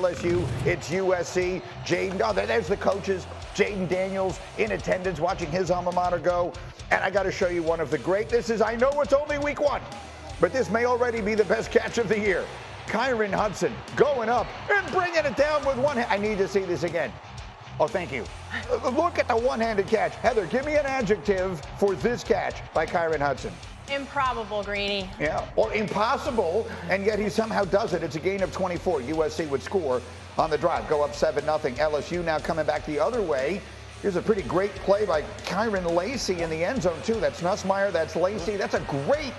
LSU, it's USC. Jaden, oh, there's the coaches. Jaden Daniels in attendance watching his alma mater go. And I got to show you one of the great. I know it's only week 1, but this may already be the best catch of the year. Kyron Hudson going up and bringing it down with one hand. I need to see this again. Oh, thank you. Look at the one-handed catch. Heather, give me an adjective for this catch by Kyron Hudson. Improbable, Greeny. Yeah, or impossible, and yet he somehow does it. It's a gain of 24. USC would score on the drive, go up 7-0. LSU now coming back the other way. Here's a pretty great play by Kyron Lacey in the end zone, too. That's Nussmeier, that's Lacey. That's a great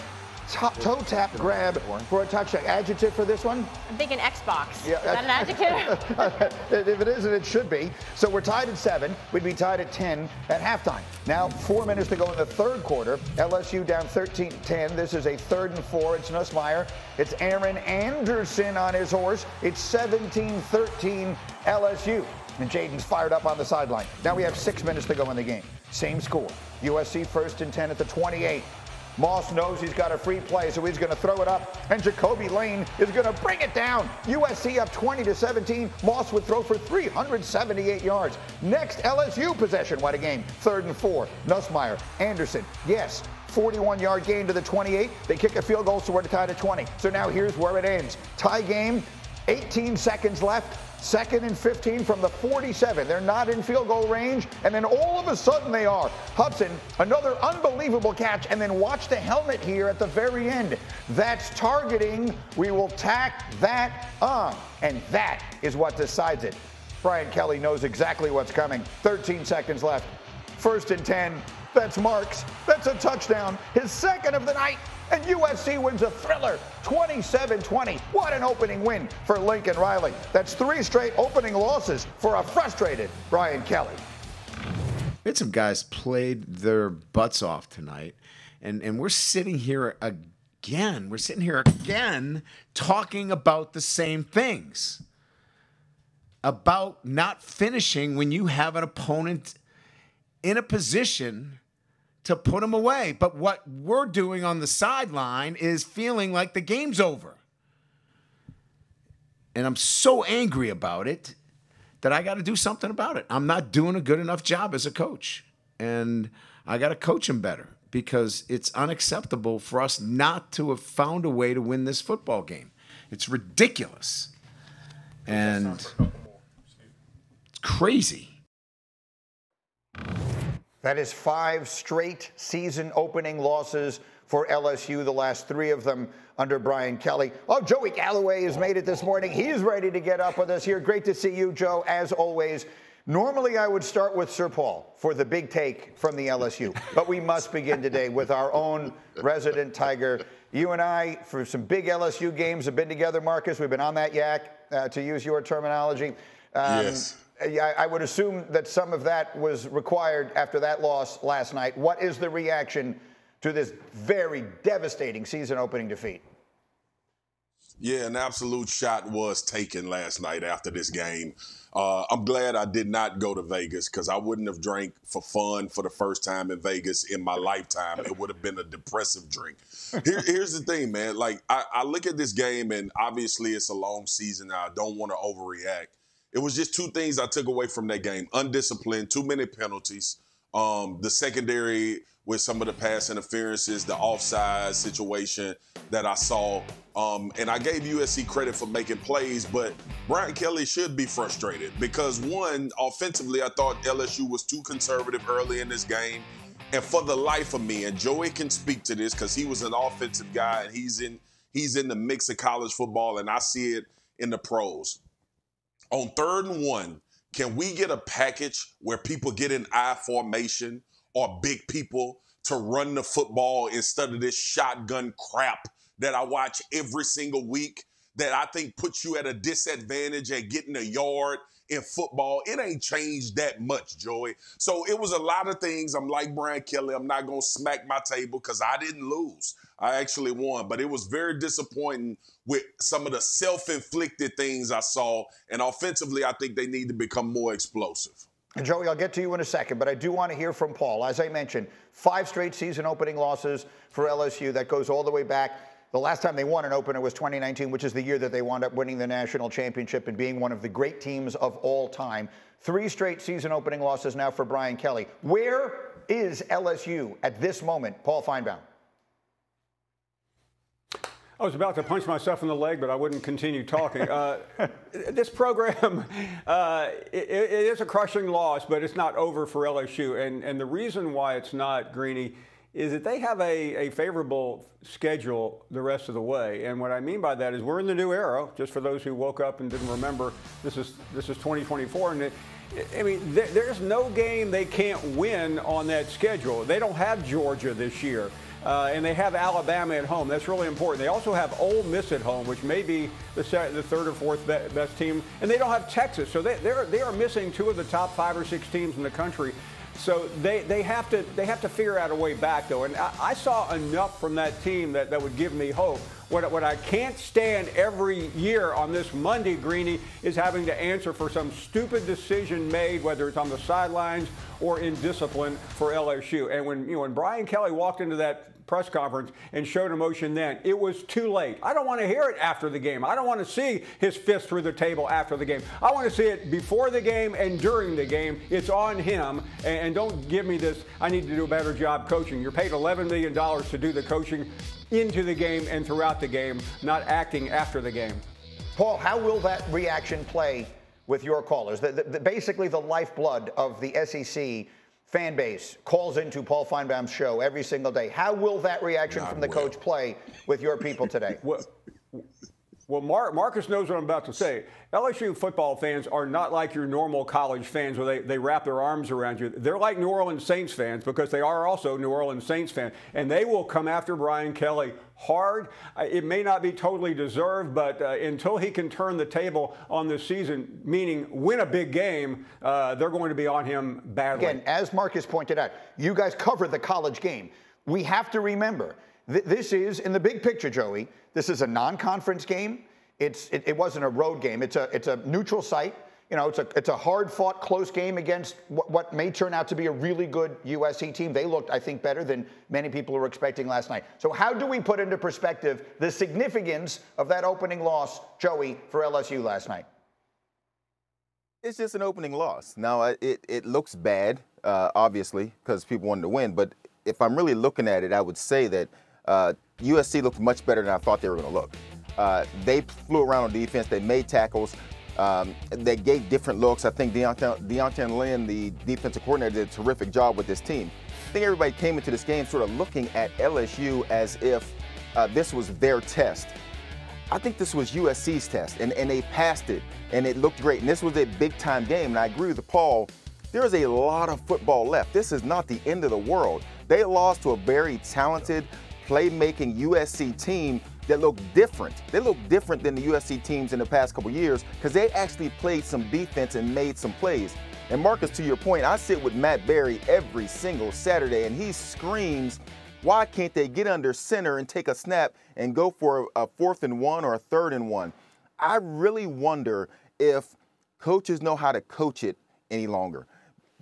toe tap grab for a touchdown. Adjective for this one? I'm thinking Xbox. Yeah, is that an adjective? If it isn't, it should be. So we're tied at 7. We'd be tied at 10 at halftime. Now 4 minutes to go in the third quarter. LSU down 13-10. This is a 3rd and 4. It's Nussmeier. It's Aaron Anderson on his horse. It's 17-13 LSU. And Jaden's fired up on the sideline. Now we have 6 minutes to go in the game. Same score. USC 1st and 10 at the 28. Moss knows he's got a free play, so he's going to throw it up, and Jacoby Lane is going to bring it down. USC up 20-17. Moss would throw for 378 yards. Next LSU possession. What a game. 3rd and 4. Nussmeier, Anderson. Yes, 41-yard gain to the 28. They kick a field goal, so we're tied at 20. So now here's where it ends. Tie game. 18 seconds left. 2nd and 15 from the 47. They're not in field goal range, and then all of a sudden they are. Hudson, another unbelievable catch, and then watch the helmet here at the very end. That's targeting. We will tack that on, and that is what decides it. Brian Kelly knows exactly what's coming. 13 seconds left. 1st and 10. That's Marks. That's a touchdown. His 2nd of the night. And USC wins a thriller, 27-20. What an opening win for Lincoln Riley. That's 3 straight opening losses for a frustrated Brian Kelly. We had some guys played their butts off tonight, and we're sitting here again. We're sitting here again talking about the same things. About not finishing when you have an opponent in a position to put them away. But what we're doing on the sideline is feeling like the game's over. And I'm so angry about it that I got to do something about it. I'm not doing a good enough job as a coach. And I got to coach him better because it's unacceptable for us not to have found a way to win this football game. It's ridiculous. And it's crazy. That is 5 straight season opening losses for LSU, the last 3 of them under Brian Kelly. Oh, Joey Galloway has made it this morning. He's ready to get up with us here. Great to see you, Joe, as always. Normally, I would start with Sir Paul for the big take from the LSU, but we must begin today with our own resident Tiger. You and I, for some big LSU games, have been together, Marcus. We've been on that yak, to use your terminology. Yes. I would assume that some of that was required after that loss last night. What is the reaction to this very devastating season-opening defeat? Yeah, an absolute shot was taken last night after this game. I'm glad I did not go to Vegas because I wouldn't have drank for fun for the first time in Vegas in my lifetime. It would have been a depressive drink. Here's the thing, man. Like, I look at this game, and obviously it's a long season. I don't want to overreact. It was just 2 things I took away from that game. Undisciplined, too many penalties. The secondary with some of the pass interferences, the offside situation that I saw. And I gave USC credit for making plays, but Brian Kelly should be frustrated because, one, offensively, I thought LSU was too conservative early in this game. And for the life of me, and Joey can speak to this because he was an offensive guy and he's in the mix of college football, and I see it in the pros. On 3rd and 1, can we get a package where people get in I formation or big people to run the football instead of this shotgun crap that I watch every single week that I think puts you at a disadvantage at getting a yard in football? It ain't changed that much, Joey. So it was a lot of things. I'm like Brian Kelly. I'm not going to smack my table because I didn't lose. I actually won. But it was very disappointing with some of the self-inflicted things I saw. And offensively, I think they need to become more explosive. And Joey, I'll get to you in a second, but I do want to hear from Paul. As I mentioned, 5 straight season opening losses for LSU. That goes all the way back. The last time they won an opener was 2019, which is the year that they wound up winning the national championship and being one of the great teams of all time. 3 straight season opening losses now for Brian Kelly. Where is LSU at this moment, Paul Finebaum? I was about to punch myself in the leg, but I wouldn't continue talking. This program, it is a crushing loss, but it's not over for LSU. And the reason why it's not, Greeny, is that they have a favorable schedule the rest of the way. And what I mean by that is we're in the new era. Just for those who woke up and didn't remember, this is 2024. And I mean, there's no game they can't win on that schedule. They don't have Georgia this year. And they have Alabama at home. That's really important. They also have Ole Miss at home, which may be the third or fourth best team. And they don't have Texas. So they are missing 2 of the top 5 or 6 teams in the country. So they have to figure out a way back, though. And I saw enough from that team that would give me hope. What I can't stand every year on this Monday, Greeny, is having to answer for some stupid decision made, whether it's on the sidelines or in discipline for LSU. And when Brian Kelly walked into that press conference and showed emotion then, it was too late. I don't want to hear it after the game. I don't want to see his fist through the table after the game. I want to see it before the game and during the game. It's on him. And don't give me this, I need to do a better job coaching. You're paid $11 million to do the coaching into the game and throughout the game, not acting after the game. Paul, how will that reaction play with your callers? Basically, the lifeblood of the SEC fan base calls into Paul Finebaum's show every single day. How will that reaction from the coach play with your people today? Well, Marcus knows what I'm about to say. LSU football fans are not like your normal college fans where they wrap their arms around you. They're like New Orleans Saints fans because they are also New Orleans Saints fans. And they will come after Brian Kelly hard. It may not be totally deserved, but until he can turn the table on this season, meaning win a big game, they're going to be on him badly. Again, as Marcus pointed out, you guys cover the college game. We have to remember, this is, in the big picture, Joey, this is a non-conference game. It wasn't a road game. It's a neutral site. You know, it's a hard-fought, close game against what may turn out to be a really good USC team. They looked, I think, better than many people were expecting last night. So how do we put into perspective the significance of that opening loss, Joey, for LSU last night? It's just an opening loss. Now, it looks bad, obviously, because people wanted to win. But if I'm really looking at it, I would say that USC looked much better than I thought they were going to look. They flew around on defense. They made tackles. They gave different looks. I think Deontay Lynn, the defensive coordinator, did a terrific job with this team. I think everybody came into this game sort of looking at LSU as if this was their test. I think this was USC's test, and they passed it, and it looked great. And this was a big-time game, and I agree with Paul. There is a lot of football left. This is not the end of the world. They lost to a very talented, playmaking USC team that look different. They look different than the USC teams in the past couple years because they actually played some defense and made some plays. And Marcus, to your point, I sit with Matt Berry every single Saturday, and he screams, why can't they get under center and take a snap and go for a 4th and 1 or a 3rd and 1? I really wonder if coaches know how to coach it any longer.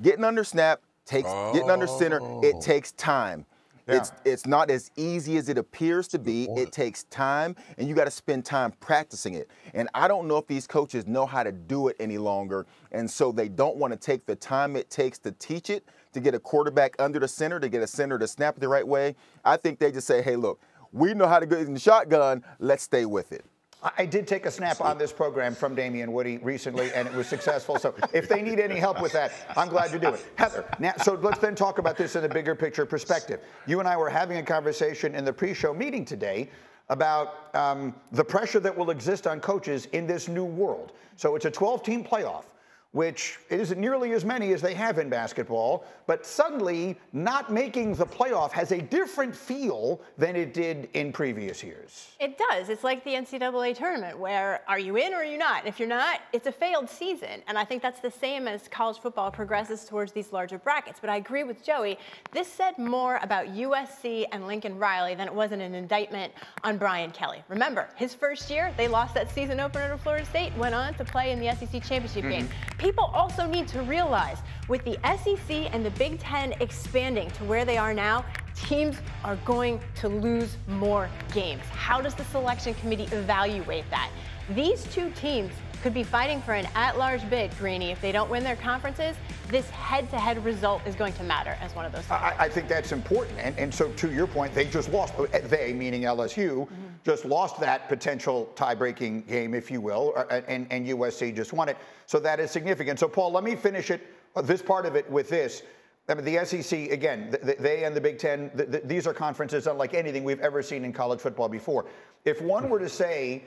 Getting under snap getting under center, it takes time. Yeah. It's not as easy as it appears to be. It takes time, and you got to spend time practicing it. And I don't know if these coaches know how to do it any longer, and so they don't want to take the time it takes to teach it, to get a quarterback under the center, to get a center to snap it the right way. I think they just say, hey, look, we know how to go in the shotgun. Let's stay with it. I did take a snap on this program from Damian Woody recently, and it was successful. So if they need any help with that, I'm glad to do it. Heather, now, so let's then talk about this in a bigger picture perspective. You and I were having a conversation in the pre-show meeting today about the pressure that will exist on coaches in this new world. So it's a 12-team playoff, which isn't nearly as many as they have in basketball, but suddenly not making the playoff has a different feel than it did in previous years. It does. It's like the NCAA tournament where are you in or are you not? And if you're not, it's a failed season. And I think that's the same as college football progresses towards these larger brackets. But I agree with Joey. This said more about USC and Lincoln Riley than it was an indictment on Brian Kelly. Remember, his first year, they lost that season opener to Florida State, went on to play in the SEC championship game. People also need to realize with the SEC and the Big Ten expanding to where they are now, teams are going to lose more games. How does the selection committee evaluate that? These two teams could be fighting for an at-large bid, Greeny. If they don't win their conferences, this head-to-head result is going to matter as one of those things. I think that's important. And so to your point, they just lost. They, meaning LSU, just lost that potential tie-breaking game, if you will, and USC just won it. So that is significant. So, Paul, let me finish this part of it with this. I mean, the SEC, again, they and the Big Ten, these are conferences unlike anything we've ever seen in college football before. If one were to say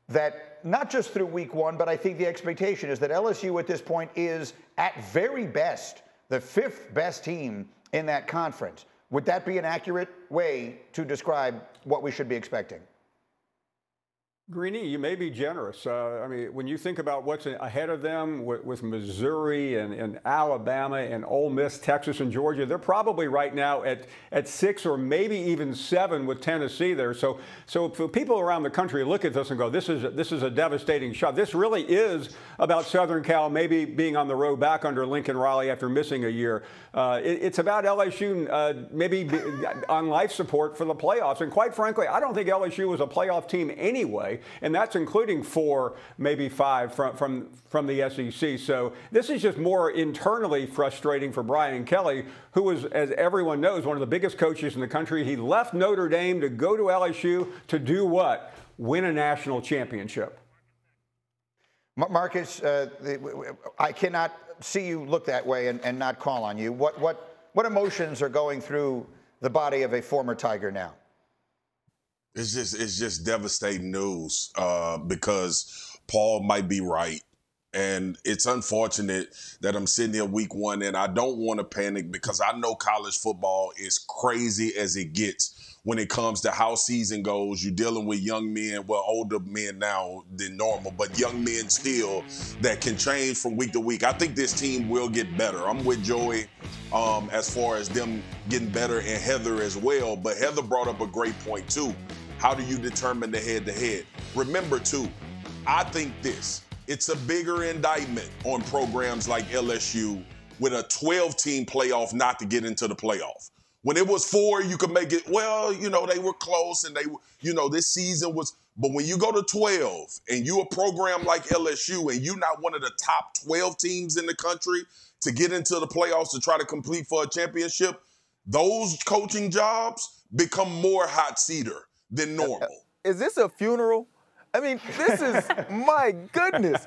that not just through week one, but I think the expectation is that LSU at this point is at very best the 5th best team in that conference. Would that be an accurate way to describe what we should be expecting? Greeny, you may be generous. I mean, when you think about what's ahead of them with Missouri and Alabama and Ole Miss, Texas and Georgia, they're probably right now at 6 or maybe even 7 with Tennessee there. So for people around the country look at this and go, this is a devastating shot. This really is about Southern Cal maybe being on the road back under Lincoln Riley after missing a year. It's about LSU maybe on life support for the playoffs. And quite frankly, I don't think LSU was a playoff team anyway. And that's including 4, maybe 5 from the SEC. So this is just more internally frustrating for Brian Kelly, who is, as everyone knows, one of the biggest coaches in the country. He left Notre Dame to go to LSU to do what? Win a national championship. Marcus, I cannot see you look that way and not call on you. What emotions are going through the body of a former Tiger now? It's just devastating news because Paul might be right. And it's unfortunate that I'm sitting here week one and I don't want to panic because I know college football is crazy as it gets when it comes to how season goes. You're dealing with young men, well, older men now than normal, but young men still that can change from week to week. I think this team will get better. I'm with Joey as far as them getting better and Heather as well. But Heather brought up a great point too. How do you determine the head-to-head? Remember, too, I think it's a bigger indictment on programs like LSU with a 12-team playoff not to get into the playoff. When it was 4, you could make it, well, you know, they were close and this season was, but when you go to 12 and you a program like LSU and you're not one of the top 12 teams in the country to get into the playoffs to try to compete for a championship, those coaching jobs become more hot-seater than normal. Is this a funeral? I mean, this is, my goodness.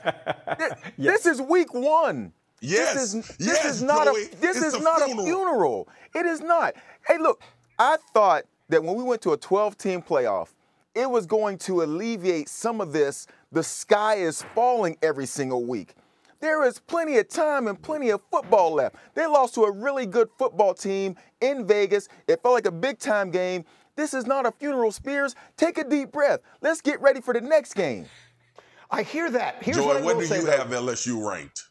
This is week one. Yes. This is not a funeral. It is not. Hey, look, I thought that when we went to a 12-team playoff, it was going to alleviate some of this. The sky is falling every single week. There is plenty of time and plenty of football left. They lost to a really good football team in Vegas. It felt like a big-time game. This is not a funeral, Spears. Take a deep breath. Let's get ready for the next game. I hear that. Here's Joy, what I will where do you have LSU ranked?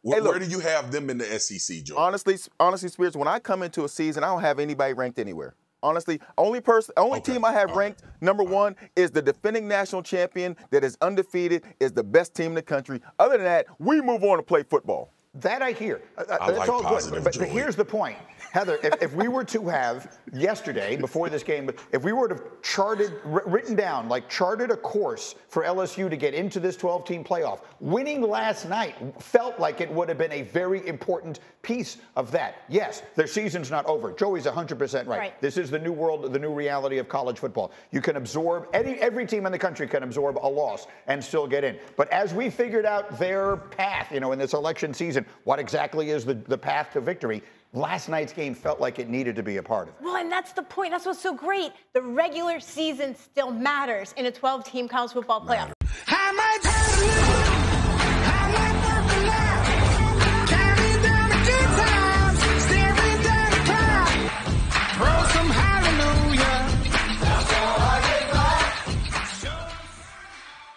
Where do you have them in the SEC, Joy? Honestly, Spears, when I come into a season, I don't have anybody ranked anywhere. Honestly, only team I have ranked number 1 is the defending national champion that is undefeated, is the best team in the country. Other than that, we move on to play football. That I hear. I That's like all good. But here's the point. Heather, if we were to have yesterday, before this game, if we were to charted a course for LSU to get into this 12-team playoff, winning last night felt like it would have been a very important piece of that. Yes, their season's not over. Joey's 100% right. This is the new world, the new reality of college football. You can absorb, every team in the country can absorb a loss and still get in. But as we figured out their path, in this election season, what exactly is the path to victory, last night's game felt like it needed to be a part of it. Well, and that's the point. That's what's so great. The regular season still matters in a 12-team college football playoff.